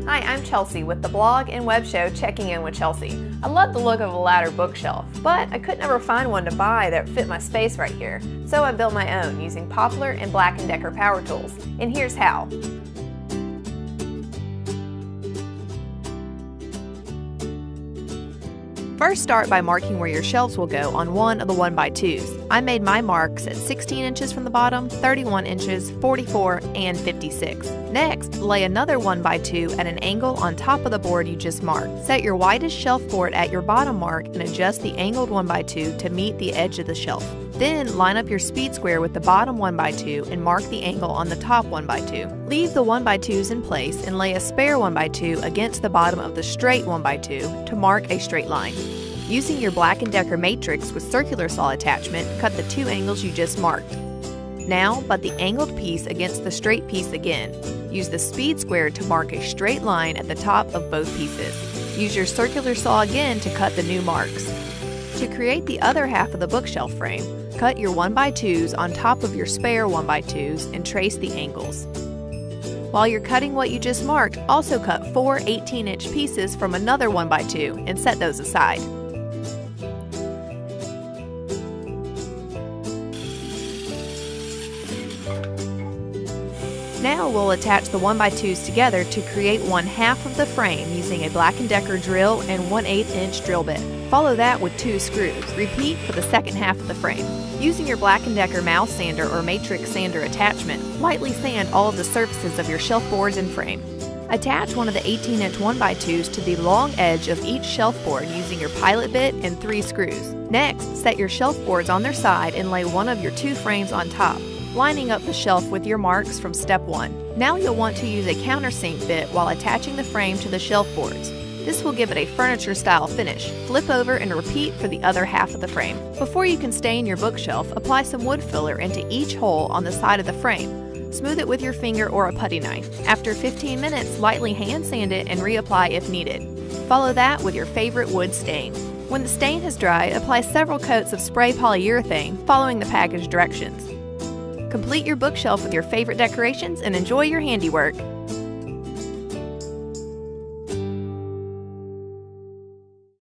Hi, I'm Chelsea with the blog and web show Checking In with Chelsea. I love the look of a ladder bookshelf, but I could never find one to buy that fit my space right here, so I built my own using Poplar and Black+Decker power tools. And here's how. First, start by marking where your shelves will go on one of the 1x2s. I made my marks at 16 inches from the bottom, 31 inches, 44, and 56. Next, lay another 1x2 at an angle on top of the board you just marked. Set your widest shelf board at your bottom mark and adjust the angled 1x2 to meet the edge of the shelf. Then, line up your speed square with the bottom 1x2 and mark the angle on the top 1x2. Leave the 1x2s in place and lay a spare 1x2 against the bottom of the straight 1x2 to mark a straight line. Using your Black+Decker matrix with circular saw attachment, cut the two angles you just marked. Now, butt the angled piece against the straight piece again. Use the speed square to mark a straight line at the top of both pieces. Use your circular saw again to cut the new marks. To create the other half of the bookshelf frame, cut your 1x2s on top of your spare 1x2s and trace the angles. While you're cutting what you just marked, also cut 4 18-inch pieces from another 1x2 and set those aside. Now we'll attach the 1x2s together to create one half of the frame using a Black+Decker drill and 1/8 inch drill bit. Follow that with 2 screws. Repeat for the second half of the frame. Using your Black+Decker mouse sander or matrix sander attachment, lightly sand all of the surfaces of your shelf boards and frame. Attach one of the 18-inch 1x2s to the long edge of each shelf board using your pilot bit and 3 screws. Next, set your shelf boards on their side and lay one of your 2 frames on top, lining up the shelf with your marks from step 1. Now you'll want to use a countersink bit while attaching the frame to the shelf boards. This will give it a furniture-style finish. Flip over and repeat for the other half of the frame. Before you can stain your bookshelf, apply some wood filler into each hole on the side of the frame. Smooth it with your finger or a putty knife. After 15 minutes, lightly hand sand it and reapply if needed. Follow that with your favorite wood stain. When the stain has dried, apply several coats of spray polyurethane, following the package directions. Complete your bookshelf with your favorite decorations and enjoy your handiwork.